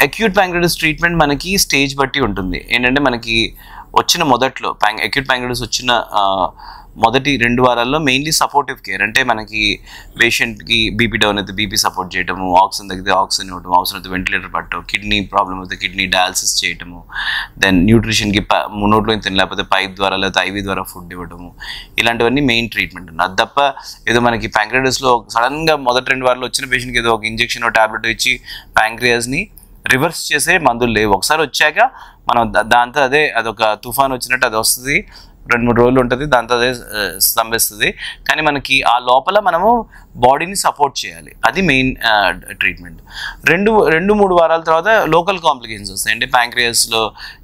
Acute ప్యాంక్రియాటిస్ treatment మనకి stage బట్టి ఉంటుంది. ఏంటంటే మనకి వచ్చిన మొదట్లో అక్యూట్ ప్యాంక్రియాటిస్ వచ్చిన మొదటి 2 వారాల్లో మెయిన్లీ సపోర్టివ్ కేర్, అంటే మనకి పేషెంట్కి బీపీ డౌన్ అయితే బీపీ సపోర్ట్ చేయటము, ఆక్సిజన్ తగ్గితే ఆక్సిజన్ ఇవ్వటం, అవసరం అయితే వెంటిలేటర్ పట్టడం, కిడ్నీ ప్రాబ్లమ్ అయితే కిడ్నీ డయాలసిస్ చేయటము, దెన్ న్యూట్రిషన్కి నోట్లో తినలేకపోతే పైప్ ద్వారా లేకపోతే ఐవీ ద్వారా ఫుడ్ ఇవ్వటము, ఇలాంటివన్నీ మెయిన్ ట్రీట్మెంట్. అది తప్ప ఏదో మనకి ప్యాంక్రియాటిస్లో సడన్గా మొదటి 2 వారాల్లో వచ్చిన పేషెంట్కి ఏదో ఒక ఇంజెక్షన్ టాబ్లెట్ ఇచ్చి ప్యాంక్రియాస్ని రివర్స్ చేసే మందులు లేవు. ఒకసారి వచ్చాక మనం దాంతో అదొక తుఫాన్ వచ్చినట్టు అది వస్తుంది, 2-3 రోజులు ఉంటుంది, దాంతో అదే స్తంభిస్తుంది. కానీ మనకి ఆ లోపల మనము బాడీని సపోర్ట్ చేయాలి, అది మెయిన్ ట్రీట్మెంట్. 2-3 వారాల తర్వాత లోకల్ కాంప్లికేషన్స్ వస్తాయి. అంటే ప్యాంక్రియాస్లో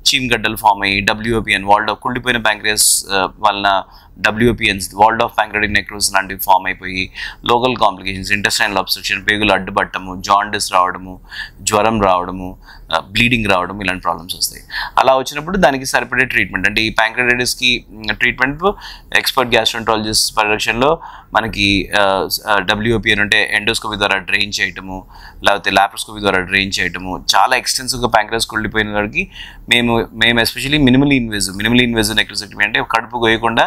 చీమగడ్డలు ఫామ్ అయ్యి WOPN, వాల్డ్ ఆఫ్ కుళ్ళిపోయిన ప్యాంక్రియాస్ వలన WOPNs, walled off pancreatic necrosis లాంటివి ఫామ్ అయిపోయి లోకల్ కాంప్లికేషన్స్, ఇంటెస్టైనల్ అబ్స్ట్రక్షన్, పేగులు అడ్డుపట్టము, జాండిస్ రావడము, జ్వరం రావడము, బ్లీడింగ్ రావడం, ఇలాంటి ప్రాబ్లమ్స్ వస్తాయి. అలా వచ్చినప్పుడు దానికి సరిపడే ట్రీట్మెంట్, అంటే ఈ ప్యాంక్రియాటిస్కి ట్రీట్మెంట్ ఎక్స్పర్ట్ గ్యాస్ట్రోఎంట్రాలజిస్ట్ పరిరక్షణలో మనకి WOPN అంటే ఎండోస్కోపీ ద్వారా డ్రైన్ చేయటము, లేకపోతే లాప్రోస్కోపీ ద్వారా డ్రైన్ చేయటము, చాలా ఎక్స్టెన్సివ్గా ప్యాంక్రియాస్ కుళ్ళిపోయిన వారికి మేము ఎస్పెషల్లీ మినిమలీ ఇన్వేజివ్ నెక్రోసెక్టమీ, అంటే కడుపు కోయకుండా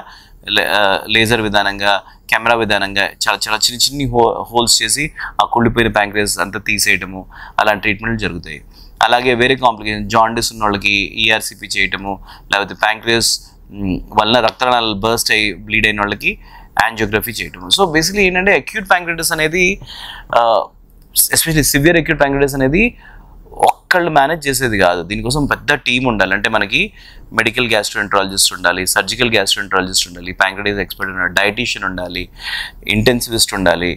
లేజర్ విధానంగా, కెమెరా విధానంగా చాలా చిన్ని హోల్స్ చేసి ఆ కుళ్ళిపోయిన ప్యాంక్రియాస్ అంతా తీసేయటము, అలాంటి ట్రీట్మెంట్లు జరుగుతాయి. అలాగే వేరే కాంప్లికేషన్, జాండిస్ ఉన్న వాళ్ళకి ERCP చేయటము, లేకపోతే ప్యాంక్రియాస్ వలన రక్తనాళాలు బర్స్ట్ అయ్యి బ్లీడ్ అయిన వాళ్ళకి యాంజియోగ్రఫీ చేయటము. సో బేసిక్లీ ఏంటంటే అక్యూట్ ప్యాంక్రియాటిస్ అనేది, ఎస్పెషల్లీ సివియర్ అక్యూట్ ప్యాంక్రియాటిస్ అనేది ఒక్కళ్ళు మేనేజ్ చేసేది కాదు, దీనికోసం పెద్ద టీం ఉండాలి. అంటే మనకి మెడికల్ గ్యాస్ట్రోఎంట్రాలజిస్ట్ ఉండాలి, సర్జికల్ గ్యాస్ట్రోఎంట్రాలజిస్ట్ ఉండాలి, ప్యాంక్రియాటిస్ ఎక్స్పర్ట్ ఉండాలి, డైటీషియన్ ఉండాలి, ఇంటెన్సివిస్ట్ ఉండాలి,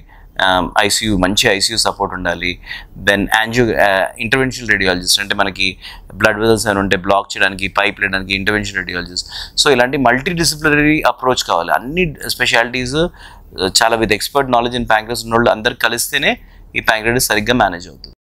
మంచి ICU సపోర్ట్ ఉండాలి, దెన్ ఇంటర్వెన్షనల్ రేడియాలజిస్ట్, అంటే మనకి బ్లడ్ వెజల్స్ అని ఉంటే బ్లాక్ చేయడానికి, పైప్ లేయడానికి ఇంటర్వెన్షనల్ రేడియాలజిస్ట్. సో ఇలాంటి మల్టీ డిసిప్లినరీ అప్రోచ్ కావాలి. అన్ని స్పెషాలిటీస్ చాలా with expert knowledge in pancreas ఉన్న వాళ్ళు అందరు కలిస్తేనే ఈ ప్యాంక్రియాటిస్ సరిగ్గా మేనేజ్ అవుతుంది.